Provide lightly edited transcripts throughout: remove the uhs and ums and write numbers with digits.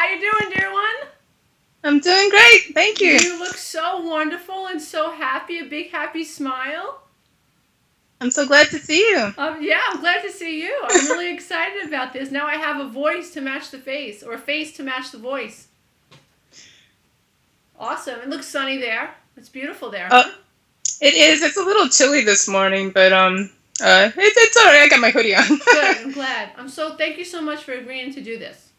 How you doing, dear one? I'm doing great. Thank you. You look so wonderful and so happy. A big happy smile. I'm so glad to see you. Yeah, I'm glad to see you. I'm really excited about this. Now I have a voice to match the face, or a face to match the voice. Awesome. It looks sunny there. It's beautiful there, Uh, huh? it is. It's a little chilly this morning, but it's all right. I got my hoodie on. Good. I'm glad. Thank you so much for agreeing to do this.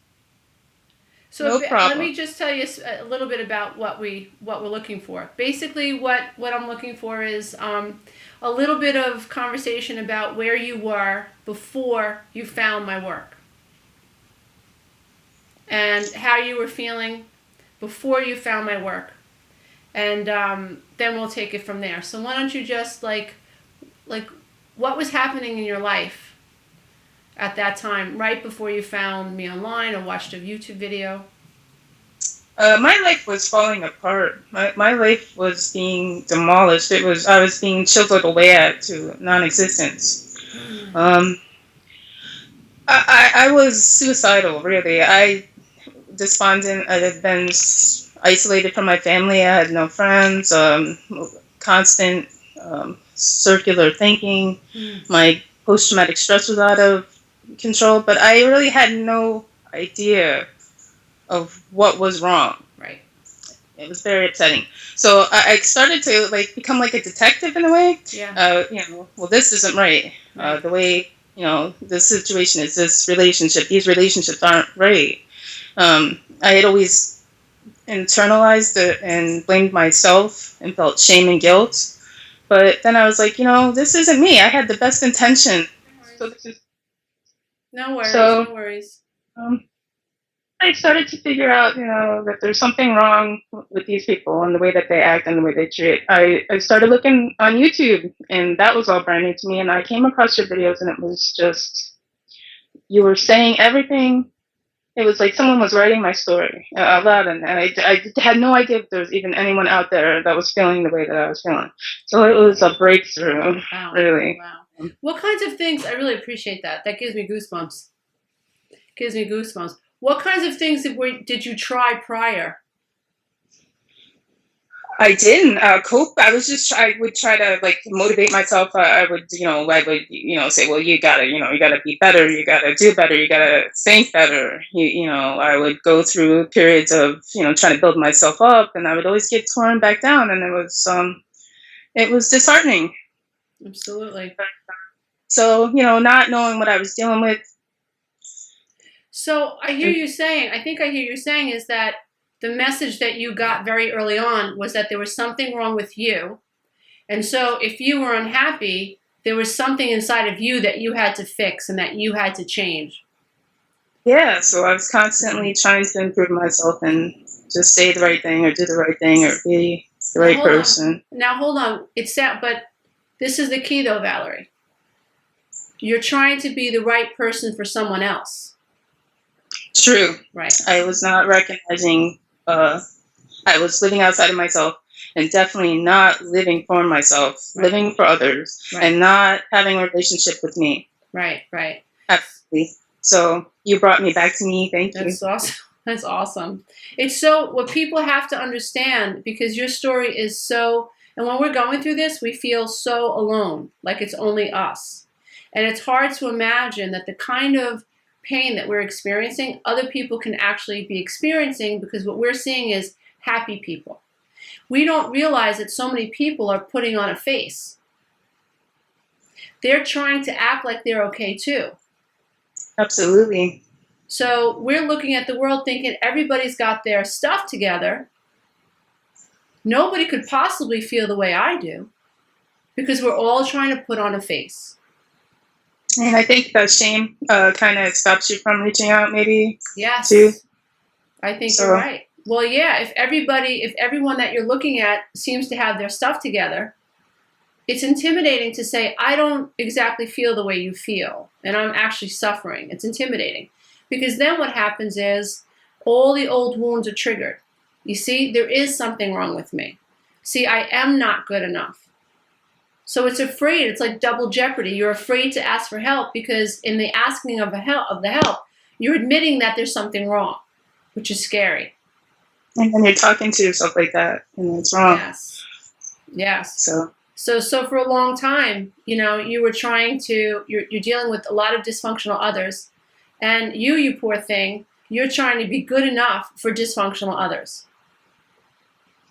So No let problem. me just tell you a little bit about what we're looking for. Basically, what I'm looking for is a little bit of conversation about where you were before you found my work, and how you were feeling before you found my work, and then we'll take it from there. So why don't you just like what was happening in your life at that time, right before you found me online or watched a YouTube video? My life was falling apart. My life was being demolished. I was being chiseled away at to non-existence. Um, I was suicidal, really. I despondent. I had been isolated from my family. I had no friends. Constant circular thinking. My post-traumatic stress was out of control, but I really had no idea of what was wrong. Right. It was very upsetting. So I started to become like a detective in a way. Yeah. Well, this isn't right. Right. The way this situation is, this relationship, these relationships aren't right. I had always internalized it and blamed myself and felt shame and guilt. But then I was like, this isn't me. I had the best intention. So this is No worries. so. No worries. Um, I started to figure out, that there's something wrong with these people and the way that they act and the way they treat. I started looking on YouTube, and that was all brand new to me. And I came across your videos, and it was just, you were saying everything. It was like someone was writing my story out loud, and I had no idea if there was even anyone out there that was feeling the way that I was feeling. So it was a breakthrough, Wow. really. Wow. What kinds of things? I really appreciate that. That gives me goosebumps. Gives me goosebumps. What kinds of things did you try prior? I didn't cope. I would try to motivate myself. Say, well, you gotta be better. You gotta do better. You gotta think better. I would go through periods of, trying to build myself up, and I would always get torn back down. And it was disheartening. Absolutely. So, not knowing what I was dealing with. So I think I hear you saying is that the message that you got very early on was that there was something wrong with you. And so if you were unhappy, there was something inside of you that you had to fix and that you had to change. Yeah, so I was constantly trying to improve myself and just say the right thing or do the right thing or be the Now right hold on. person. Now hold on. It's sad, but this is the key though, Valerie. You're trying to be the right person for someone else. True. Right. I was not recognizing, I was living outside of myself and definitely not living for myself, Right. living for others, Right. and not having a relationship with me. Right. Right. Absolutely. So you brought me back to me. Thank you. That's awesome. That's awesome. It's so what people have to understand, because your story is so, and when we're going through this, we feel so alone, like it's only us. And it's hard to imagine that the kind of pain that we're experiencing, other people can actually be experiencing, because what we're seeing is happy people. We don't realize that so many people are putting on a face. They're trying to act like they're okay too. Absolutely. So we're looking at the world thinking everybody's got their stuff together. Nobody could possibly feel the way I do, because we're all trying to put on a face. And I think that shame kind of stops you from reaching out, maybe. Yes, too. I think So you're right. Well, yeah, if everyone that you're looking at seems to have their stuff together, it's intimidating to say, I don't exactly feel the way you feel, and I'm actually suffering. It's intimidating. Because then what happens is all the old wounds are triggered. You see, there is something wrong with me. See, I am not good enough. So it's afraid. It's like double jeopardy. You're afraid to ask for help, because in the asking of the help, you're admitting that there's something wrong. which is scary. And then you're talking to yourself like that, and it's wrong. Yes. So for a long time, you were trying to, you're dealing with a lot of dysfunctional others, and you poor thing, you're trying to be good enough for dysfunctional others.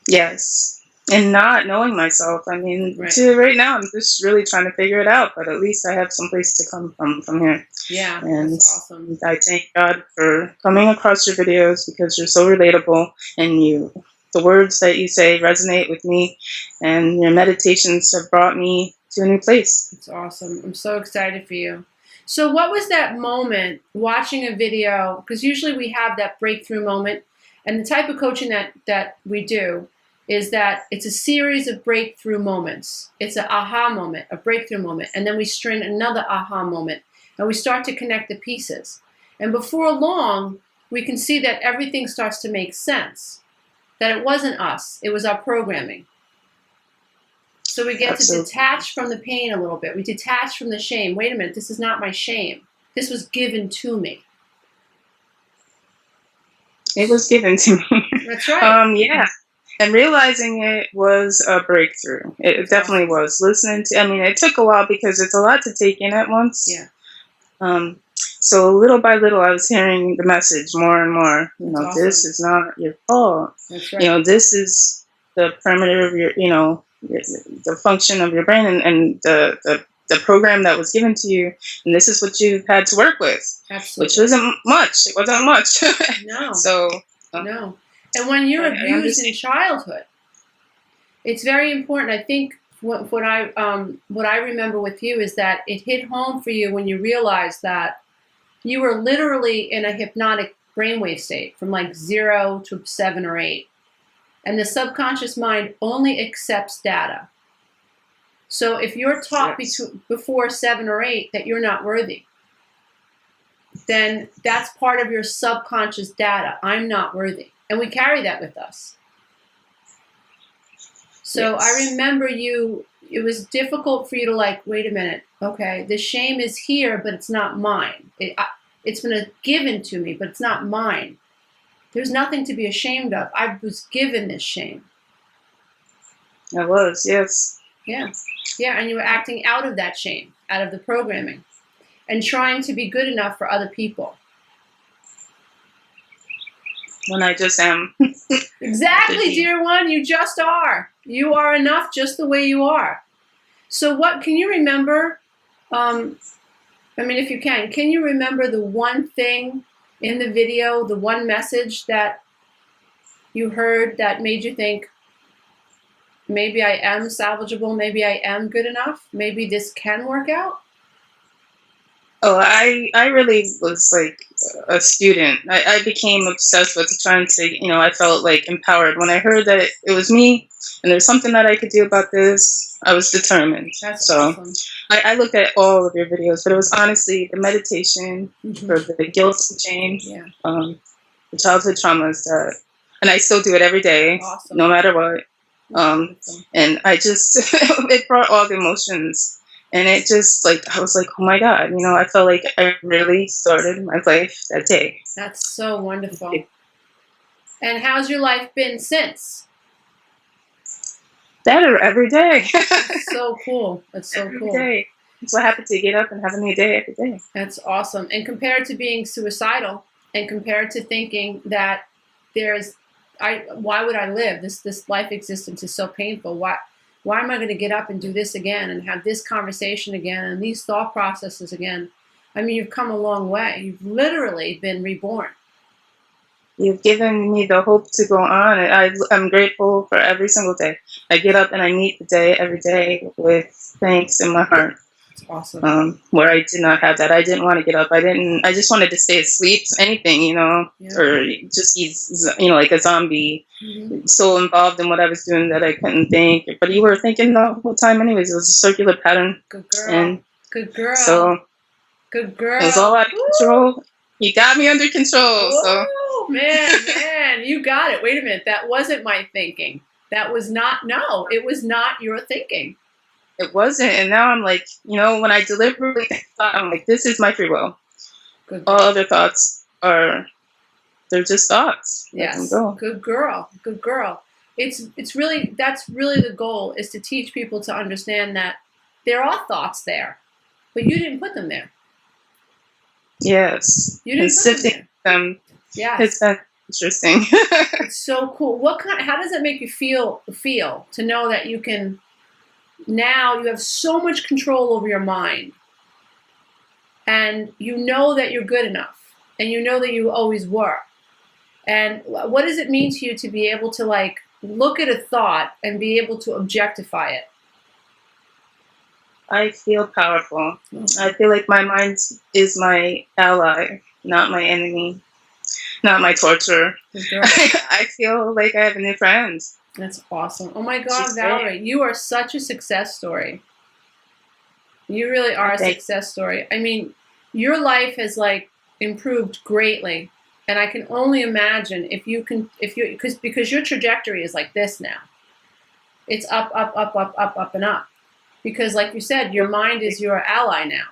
yes. And not knowing myself. I mean, Right. to right now, I'm just really trying to figure it out, but at least I have some place to come from here. Yeah, And that's awesome. I thank God for coming across your videos because you're so relatable, and the words that you say resonate with me, and your meditations have brought me to a new place. It's awesome. I'm so excited for you. So what was that moment watching a video? Because usually we have that breakthrough moment, and the type of coaching that we do is that it's a series of breakthrough moments. It's an aha moment, a breakthrough moment, and then we string another aha moment, and we start to connect the pieces. And before long, we can see that everything starts to make sense, that it wasn't us, it was our programming. So we get Absolutely. to detach from the pain a little bit. We detach from the shame. Wait a minute, this is not my shame. This was given to me. It was given to me. That's right. Yeah. And realizing it was a breakthrough. It definitely was. Listening to, I mean, it took a while because it's a lot to take in at once. Yeah. So little by little, I was hearing the message more and more. That's awesome. This is not your fault. That's right. This is the perimeter of your, the function of your brain, and the program that was given to you, and this is what you've had to work with. Absolutely. Which wasn't much. It wasn't much. No. So. No. And when you're abused in childhood, it's very important. I think what I remember with you is that it hit home for you when you realized that you were literally in a hypnotic brainwave state from like 0 to 7 or 8. And the subconscious mind only accepts data. So if you're taught before 7 or 8 that you're not worthy, then that's part of your subconscious data. I'm not worthy. And we carry that with us. So I remember it was difficult for you to like, wait a minute, okay, the shame is here, but it's not mine. It's been given to me, but it's not mine. There's nothing to be ashamed of. I was given this shame. I was, yes. Yeah. Yeah, and you were acting out of that shame, out of the programming, and trying to be good enough for other people. When I just am. Exactly, dear one. You just are. You are enough just the way you are. So what can you remember? If you can you remember the one thing in the video, the one message that you heard that made you think, maybe I am salvageable, maybe I am good enough, maybe this can work out? Oh, I really was like a student. I became obsessed with trying to, I felt like empowered. When I heard that it was me and there's something that I could do about this, I was determined. That's so awesome. I looked at all of your videos, but it was honestly the meditation for the guilt and shame, the childhood traumas and I still do it every day, no matter what. And I just, it brought all the emotions. And it just I was like, oh my God, I felt like I really started my life that day. That's so wonderful. And how's your life been since? Better every day. That's so cool. That's so cool. Every day. I'm so happy to get up and have a new day every day. That's awesome. And compared to being suicidal, and compared to thinking that why would I live? This life existence is so painful. Why am I going to get up and do this again and have this conversation again and these thought processes again? I mean, you've come a long way. You've literally been reborn. You've given me the hope to go on. I'm grateful for every single day. I get up and I meet the day every day with thanks in my heart. That's awesome. Where I did not have that. I didn't want to get up. I just wanted to stay asleep, anything, or just like a zombie, so involved in what I was doing that I couldn't think. But you were thinking the whole time anyways. It was a circular pattern. Good girl. And good girl. So good girl. It was all out of control. You got me under control. Oh, man, you got it. Wait a minute. That wasn't my thinking. That was not, it was not your thinking. It wasn't. And now I'm like, when I deliberately thought, I'm like, this is my free will. Good. All other thoughts are they're just thoughts. Let them Yes. go. Good girl. Good girl. It's really, that's really the goal, is to teach people to understand that there are thoughts there, but you didn't put them there. Yes. You And didn't put them sifting there. them has Yes. been interesting. It's so cool. How does it make you feel to know that you can, now you have so much control over your mind, and you know that you're good enough, and you know that you always were. And what does it mean to you to be able to, like, look at a thought and be able to objectify it? I feel powerful. I feel like my mind is my ally, not my enemy, not my torturer. Good girl. I feel like I have a new friend. That's awesome. Oh my God, She's Valerie, you are such a success story. You really are a Thank- success story. I mean, your life has, like, improved greatly, and I can only imagine because your trajectory is like this now. It's up, up, up, up, up, up, and up. Because, like you said, your mind is your ally now.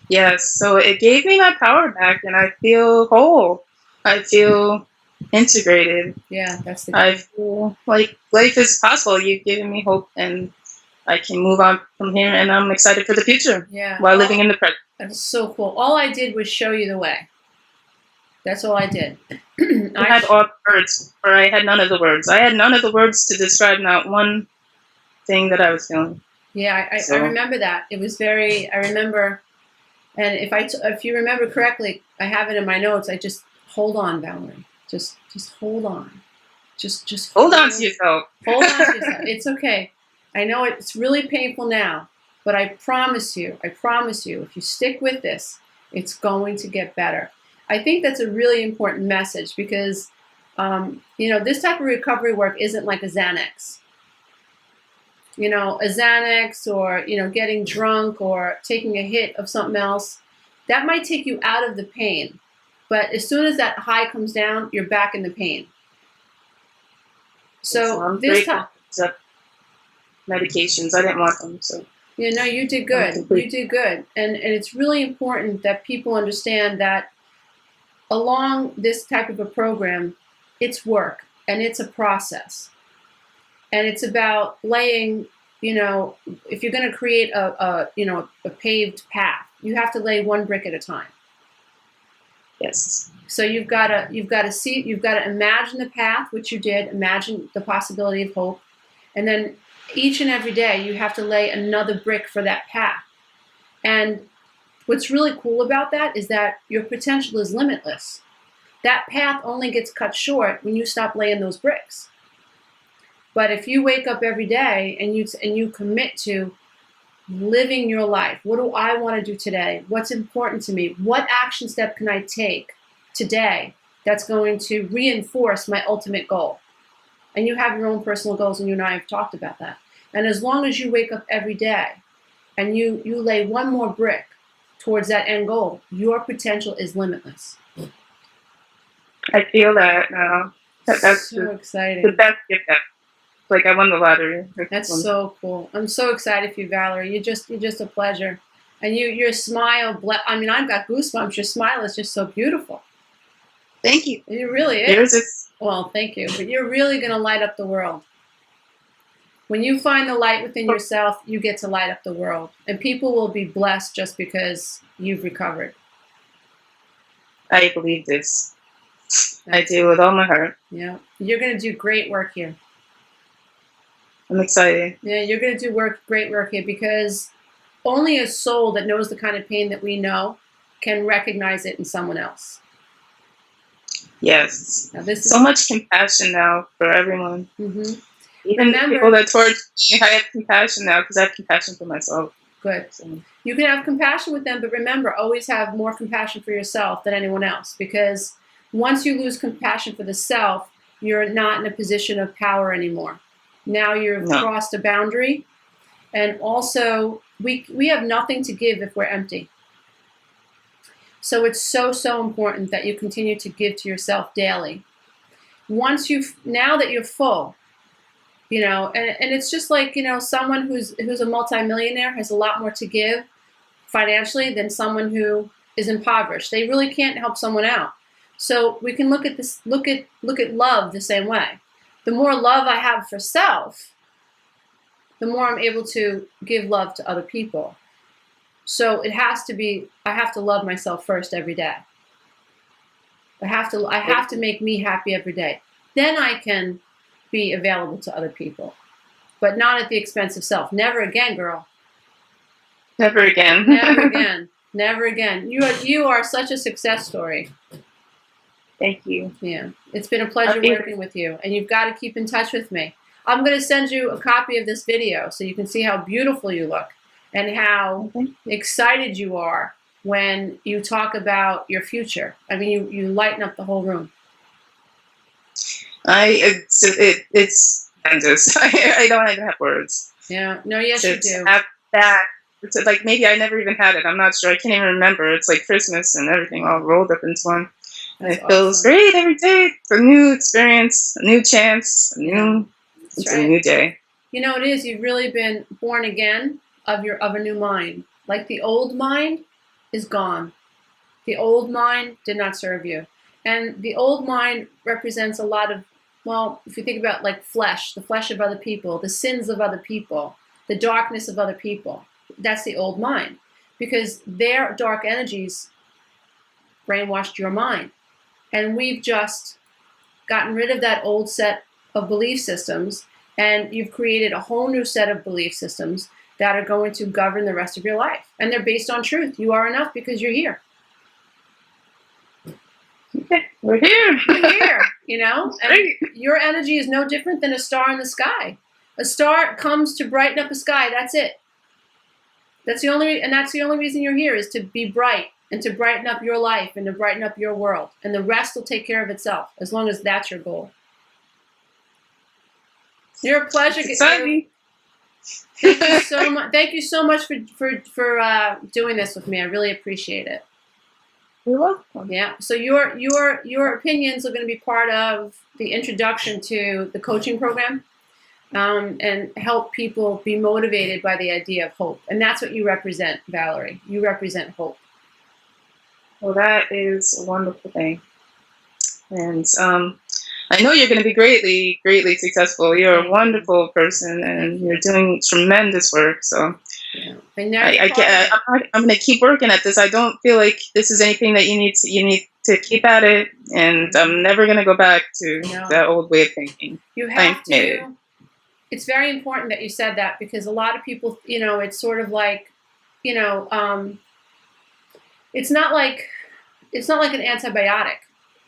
Yes, so it gave me my power back, and I feel whole. I feel integrated. Yeah, that's the I key. feel like life is possible. You've given me hope, and I can move on from here, and I'm excited for the future Yeah. while living in the present. That's so cool. All I did was show you the way. That's all I did. I had all the words, or I had none of the words. I had none of the words to describe not one thing that I was feeling. Yeah, I remember that. It was very, I remember, and if you remember correctly, I have it in my notes. I just, hold on, Valerie. Just hold on. Just Hold on to yourself. Hold on to yourself. It's okay. I know it's really painful now, but I promise you, if you stick with this, it's going to get better. I think that's a really important message because, this type of recovery work isn't like a Xanax. A Xanax, or, getting drunk or taking a hit of something else, that might take you out of the pain. But as soon as that high comes down, you're back in the pain. So I'm this grateful time, for medications. I didn't want them, so. you did good. You did good. And it's really important that people understand that along this type of a program, it's work and it's a process. And it's about laying, if you're going to create a paved path, you have to lay one brick at a time. Yes. So you've got to imagine the path, which you did, imagine the possibility of hope. And then each and every day you have to lay another brick for that path. And what's really cool about that is that your potential is limitless. That path only gets cut short when you stop laying those bricks. But if you wake up every day and you commit to living your life, what do I want to do today? What's important to me? What action step can I take today that's going to reinforce my ultimate goal? And you have your own personal goals, and you and I have talked about that. And as long as you wake up every day and you lay one more brick towards that end goal, your potential is limitless. I feel that now. That's so exciting. The best gift ever. Like I won the lottery. That's so cool. I'm so excited for you, Valerie. You're just a pleasure. And your smile, I've got goosebumps. Your smile is just so beautiful. Thank you. It really is. Yours is. Well, thank you. But you're really going to light up the world. When you find the light within yourself, you get to light up the world. And people will be blessed just because you've recovered. I believe this. I do with all my heart. Yeah. You're going to do great work here. I'm excited. Yeah, you're going to do great work here, because only a soul that knows the kind of pain that we know can recognize it in someone else. Yes. Now, this is so much compassion now for everyone. Mm-hmm. Even the people that torture me, I have compassion now because I have compassion for myself. Good. So. You can have compassion with them, but remember, always have more compassion for yourself than anyone else, because once you lose compassion for the self, you're not in a position of power anymore. Now you've crossed a boundary, and also we have nothing to give if we're empty. So it's so important that you continue to give to yourself daily. Now that you're full, and it's just like, someone who's a multimillionaire has a lot more to give financially than someone who is impoverished. They really can't help someone out. So we can look at love the same way. The more love I have for self, the more I'm able to give love to other people. So it has to be, I have to love myself first every day. I have to make me happy every day. Then I can be available to other people, but not at the expense of self. Never again, girl. Never again. Never again. Never again. You are such a success story. Thank you. Yeah, it's been a pleasure working with you, and you've got to keep in touch with me. I'm going to send you a copy of this video so you can see how beautiful you look and how excited you are when you talk about your future. I mean, you lighten up the whole room. It's tremendous. I don't even have words. Yeah. No. Yes, you do. Have that. It's like maybe I never even had it. I'm not sure. I can't even remember. It's like Christmas and everything all rolled up into one. And it feels great every day. It's a new experience, a new chance, a new day. You know, it is. You've really been born again of a new mind. Like the old mind is gone. The old mind did not serve you. And the old mind represents a lot of, well, if you think about like flesh, the flesh of other people, the sins of other people, the darkness of other people. That's the old mind. Because their dark energies brainwashed your mind. And we've just gotten rid of that old set of belief systems, and you've created a whole new set of belief systems that are going to govern the rest of your life. And they're based on truth. You are enough because you're here. Okay, we're here. You're here, you know? And your energy is no different than a star in the sky. A star comes to brighten up a sky. That's it. That's the only reason you're here, is to be bright and to brighten up your life and to brighten up your world. And the rest will take care of itself, as long as that's your goal. You're a pleasure. Thank you so much. Thank you so much for doing this with me. I really appreciate it. You're welcome. Yeah. So your opinions are going to be part of the introduction to the coaching program, and help people be motivated by the idea of hope. And that's what you represent, Valerie. You represent hope. Well, that is a wonderful thing. And I know you're going to be greatly, greatly successful. You're a wonderful person, and you're doing tremendous work. So yeah. I'm going to keep working at this. I don't feel like this is anything that you need to keep at it. And I'm never going to go back to that old way of thinking. You have to. It's very important that you said that, because a lot of people, you know, it's sort of like, you know, it's not like an antibiotic,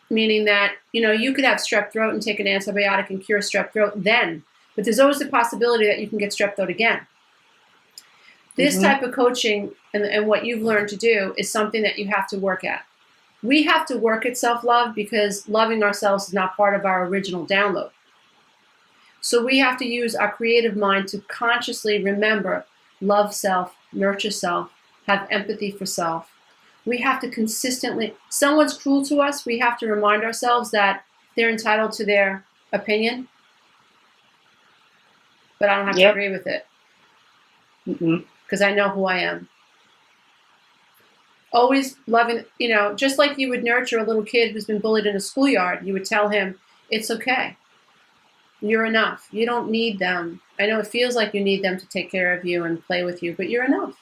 meaning that, you know, you could have strep throat and take an antibiotic and cure strep throat then, but there's always the possibility that you can get strep throat again. This type of coaching and what you've learned to do is something that you have to work at. We have to work at self-love because loving ourselves is not part of our original download. So we have to use our creative mind to consciously remember, love self, nurture self, have empathy for self. We have to consistently, someone's cruel to us, we have to remind ourselves that they're entitled to their opinion, but I don't have to agree with it, because I know who I am. Always loving, you know, just like you would nurture a little kid who's been bullied in a schoolyard, you would tell him, it's okay. You're enough. You don't need them. I know it feels like you need them to take care of you and play with you, but you're enough.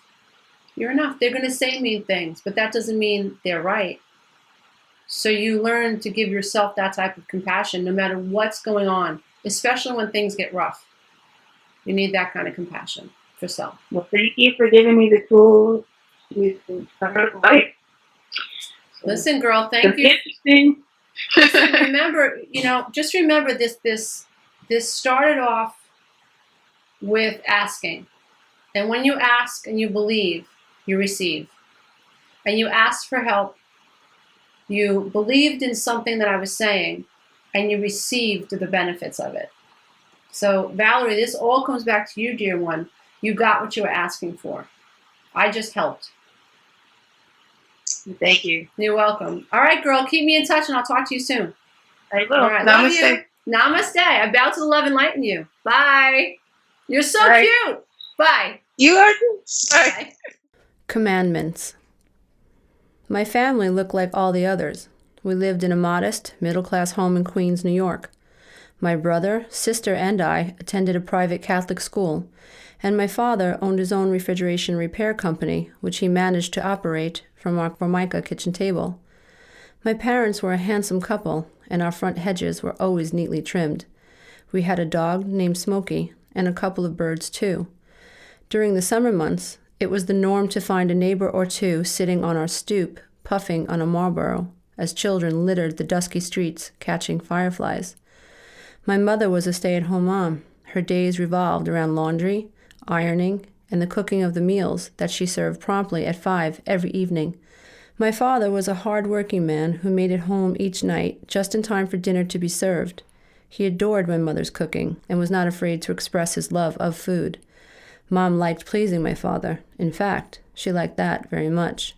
You're enough. They're going to say mean things, but that doesn't mean they're right. So you learn to give yourself that type of compassion no matter what's going on, especially when things get rough. You need that kind of compassion for self. Well, thank you for giving me the tools to cover life. Listen, girl, thank you. Interesting. Listen, remember, you know, just remember this started off with asking. And when you ask and you believe, you receive. And you asked for help. You believed in something that I was saying, and you received the benefits of it. So, Valerie, this all comes back to you, dear one. You got what you were asking for. I just helped. Thank you. You're welcome. All right, girl, keep me in touch, and I'll talk to you soon. I will. All right, Namaste. love you. Namaste. I bow to the love and light in you. Bye. You're so cute. Bye. You are too. Bye. Bye. Commandments. My family looked like all the others. We lived in a modest, middle-class home in Queens, New York. My brother, sister, and I attended a private Catholic school, and my father owned his own refrigeration repair company, which he managed to operate from our Formica kitchen table. My parents were a handsome couple, and our front hedges were always neatly trimmed. We had a dog named Smokey, and a couple of birds, too. During the summer months, it was the norm to find a neighbor or two sitting on our stoop, puffing on a Marlboro, as children littered the dusky streets, catching fireflies. My mother was a stay-at-home mom. Her days revolved around laundry, ironing, and the cooking of the meals that she served promptly at 5 every evening. My father was a hard-working man who made it home each night just in time for dinner to be served. He adored my mother's cooking and was not afraid to express his love of food. Mom liked pleasing my father. In fact, she liked that very much.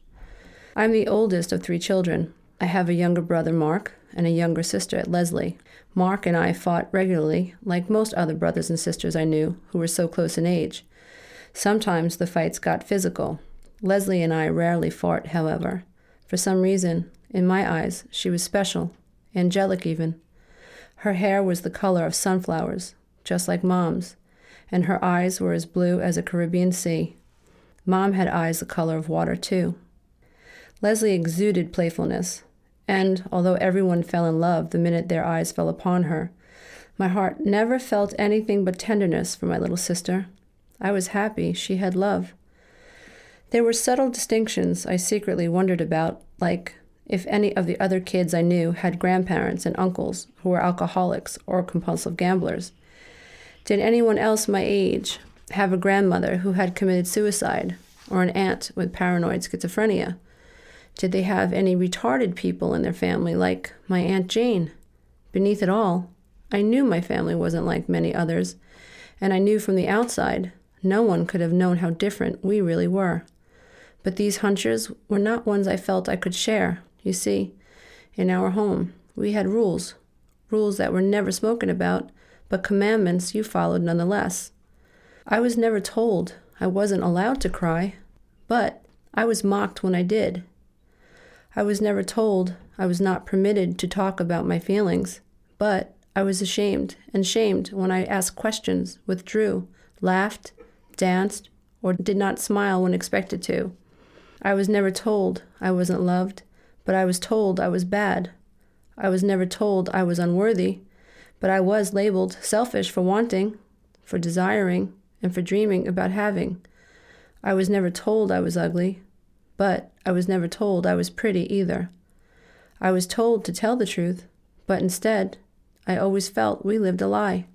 I'm the oldest of 3 children. I have a younger brother, Mark, and a younger sister, Leslie. Mark and I fought regularly, like most other brothers and sisters I knew who were so close in age. Sometimes the fights got physical. Leslie and I rarely fought, however. For some reason, in my eyes, she was special, angelic even. Her hair was the color of sunflowers, just like Mom's, and her eyes were as blue as a Caribbean sea. Mom had eyes the color of water, too. Leslie exuded playfulness, and although everyone fell in love the minute their eyes fell upon her, my heart never felt anything but tenderness for my little sister. I was happy she had love. There were subtle distinctions I secretly wondered about, like if any of the other kids I knew had grandparents and uncles who were alcoholics or compulsive gamblers. Did anyone else my age have a grandmother who had committed suicide, or an aunt with paranoid schizophrenia? Did they have any retarded people in their family, like my Aunt Jane? Beneath it all, I knew my family wasn't like many others, and I knew from the outside no one could have known how different we really were. But these hunches were not ones I felt I could share. You see, in our home, we had rules that were never spoken about, but commandments you followed nonetheless. I was never told I wasn't allowed to cry, but I was mocked when I did. I was never told I was not permitted to talk about my feelings, but I was ashamed and shamed when I asked questions, withdrew, laughed, danced, or did not smile when expected to. I was never told I wasn't loved, but I was told I was bad. I was never told I was unworthy, but I was labeled selfish for wanting, for desiring, and for dreaming about having. I was never told I was ugly, but I was never told I was pretty either. I was told to tell the truth, but instead, I always felt we lived a lie.